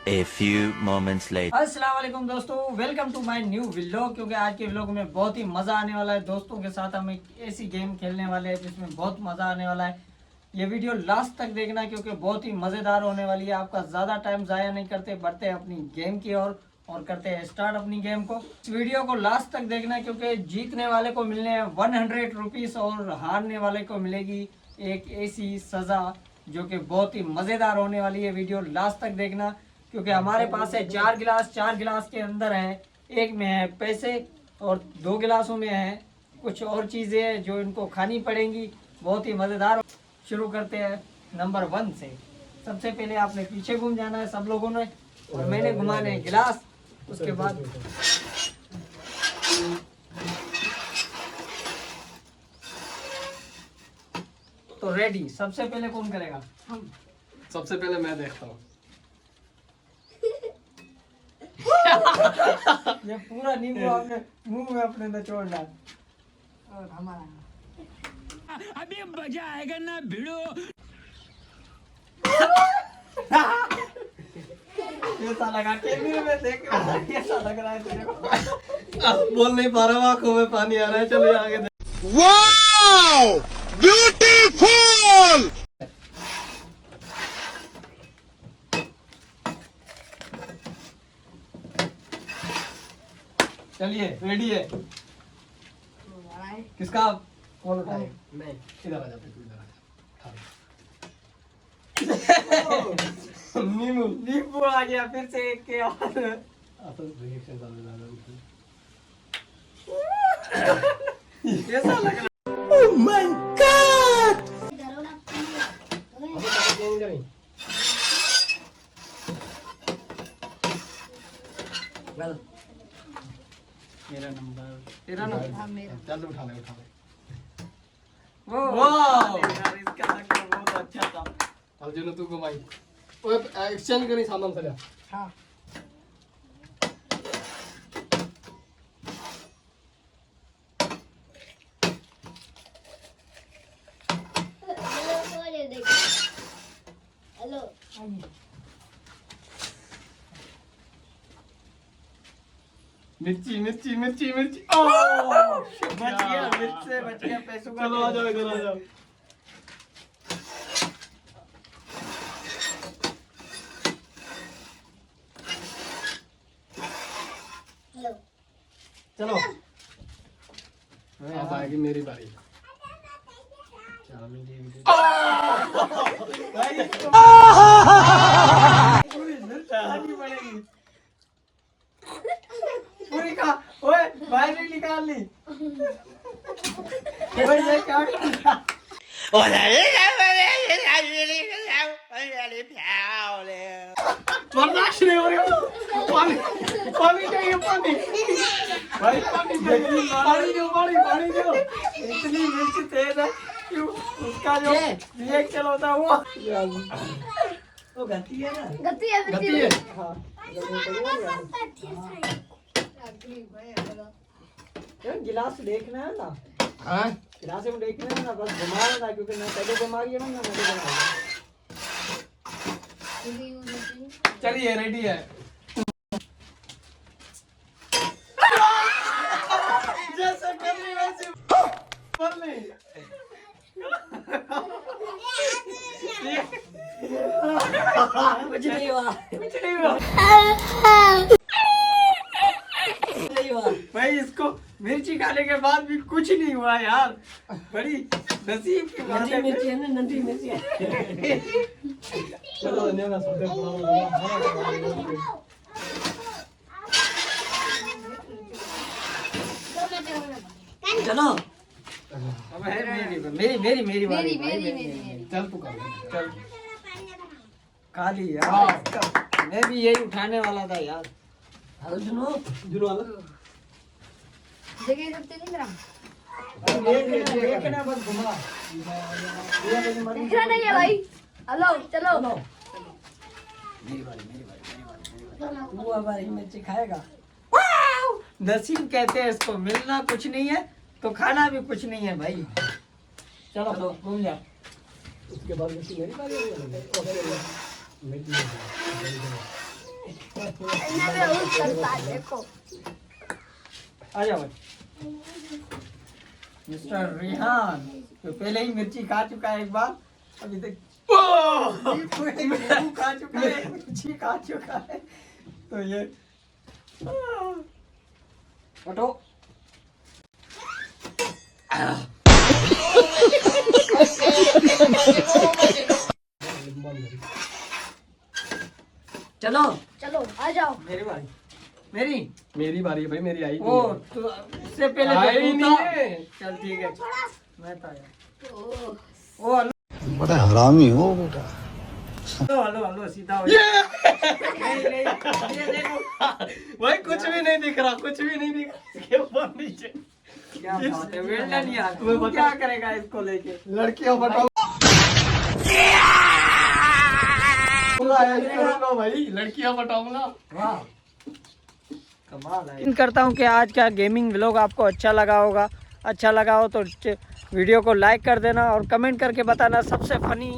A few moments later. अस्सलाम वालेकुम दोस्तों, welcome to my new vlog. क्योंकि आज के व्लॉग में बहुत ही मज़ा आने वाला है। दोस्तों के साथ हम एक ऐसी गेम खेलने वाले हैं जिसमें बहुत मज़ा आने वाला है। ये वीडियो लास्ट तक देखना क्योंकि बहुत ही मज़ेदार होने वाली है। आपका ज़्यादा टाइम ज़ाया नहीं करते, बढ़ते हैं अपनी गेम की ओर और करते हैं स्टार्ट अपनी गेम को। इस वीडियो को लास्ट तक देखना क्योंकि जीतने वाले को मिलने हैं 100 रुपीज़ और हारने वाले को मिलेगी एक ऐसी सज़ा जो कि बहुत ही मज़ेदार होने वाली है। वीडियो लास्ट तक देखना क्योंकि हमारे पास है 4 गिलास के अंदर है, एक में है पैसे और 2 गिलासों में है कुछ और चीज़ें हैं जो इनको खानी पड़ेंगी। बहुत ही मज़ेदार। शुरू करते हैं नंबर 1 से। सबसे पहले आपने पीछे घूम जाना है सब लोगों ने और मैंने घुमाने हैं गिलास। उसके बाद तो रेडी। सबसे पहले कौन करेगा? हम। सबसे पहले मैं देखता हूँ। ये पूरा नींबू आपने मुंह में अपने निचोड़ना और हमारा अभी मजा आएगा ना भिड़ो। कैसा लगा? कैमरे में देख कैसा लग रहा है तेरे को? बोल नहीं पा रहा हूँ, आंखों में पानी आ रहा है। चलो आगे वाओ ब्यूटीफुल। चलिए रेडी है। किसका? कौन उठाए? मैं। इधर आ जा, तू इधर आ जा। नींबू नींबू आ गया फिर से एक के और। रिएक्शन ज्यादा कैसा लग रहा? Oh my God. वेल मेरा नंबर तेरा नंबर। हाँ मेरा। चल उठा ले उठा ले। वाह यार, इसका लग बहुत अच्छा था। अर्जुन तू घुमाई। ओए एक्सचेंज करी सामान से ले। हाँ हेलो मिर्ची मिर्ची मिर्ची मिर्ची। बच गया, मिर्च से बच गया पैसों का। चलो आ जाओ इधर आ जाओ। हेलो चलो अब आएगी मेरी बारी। भाई इसको पूरी मिर्च खानी पड़ेगी। पूरी खा। ओए भाई ने निकाल ली। ओए ये क्या कर रहा? बर्दाश्त नहीं हो रही। पानी पानी चाहिए पानी। भाई पानी चाहिए। पानी दो पानी दो। इतनी मिर्च तेज है क्यों? उसका जो रिएक्शन होता है वो गति है ना। गति है गति है। हाँ यार, गिलास देखना है ना। हाँ गिलास में देखना है ना, बस घुमाना था क्योंकि मैं पहले घुमा गया ना, मैं घुमा। चलिए रेडी है। जैसे कर ली वैसे कर ली। कुछ नहीं हुआ, कुछ नहीं हुआ। नहीं हुआ भाई, इसको मिर्ची खाने के बाद भी कुछ नहीं हुआ यार। बड़ी नसीब की बात है। मिर्ची है ना, नंदी मिर्ची है। चलो धन्यवाद। चलो अब है मेरी मेरी मेरी बारी। मेरी चल तू कर। चल खा ली यार। मैं भी यही उठाने वाला था यार। जुनू जुनू वाला देखना बस घुमा। दिख रहा नहीं है भाई। हेलो चलो मेरी बारी। तू अब मिर्ची खाएगा। नसीब कहते हैं इसको, मिलना कुछ नहीं है तो खाना भी कुछ नहीं है भाई। चलो तो घूम जा। उसके बाद मेरी बारी। मैं उस करता देखो। आ जाओ भाई। मिस्टर रिहान तो पहले ही मिर्ची खा चुका है एक बार, अभी तक खा चुका है, मिर्ची खा चुका है, तो ये उठो। चलो चलो आ जाओ। मेरी बारी। मेरी मेरी बारी है भाई, मेरी आई ओ नहीं है। तो इससे पहले तो आई तू नहीं था। है। चल ठीक है, मैं था यार। ओ, ओ हेलो बड़ा हरामी हो बेटा। हेलो हेलो सीधा हो जाओ। नहीं नहीं ये देखो भाई कुछ भी नहीं दिख रहा, कुछ भी नहीं दिख रहा इसके ऊपर नीचे। क्या बात है, वेल डन यार। तुम्हें तू बता- क्या करेगा इसको लेके? लड़कियां बताओ करूंगा भाई, लड़कियां बताऊंगा। वाह कमाल है। करता हूँ कि आज का गेमिंग व्लॉग आपको अच्छा लगा होगा। अच्छा लगा हो तो वीडियो को लाइक कर देना और कमेंट करके बताना सबसे फनी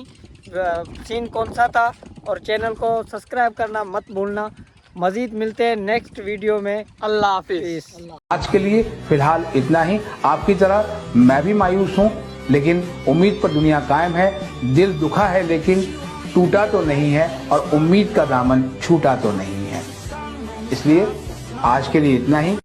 सीन कौन सा था, और चैनल को सब्सक्राइब करना मत भूलना। मज़ीद मिलते हैं नेक्स्ट वीडियो में। अल्लाह हाफिज़। आज के लिए फिलहाल इतना ही। आपकी तरह मैं भी मायूस हूँ, लेकिन उम्मीद पर दुनिया कायम है। दिल दुखा है लेकिन टूटा तो नहीं है, और उम्मीद का दामन छूटा तो नहीं है। इसलिए आज के लिए इतना ही।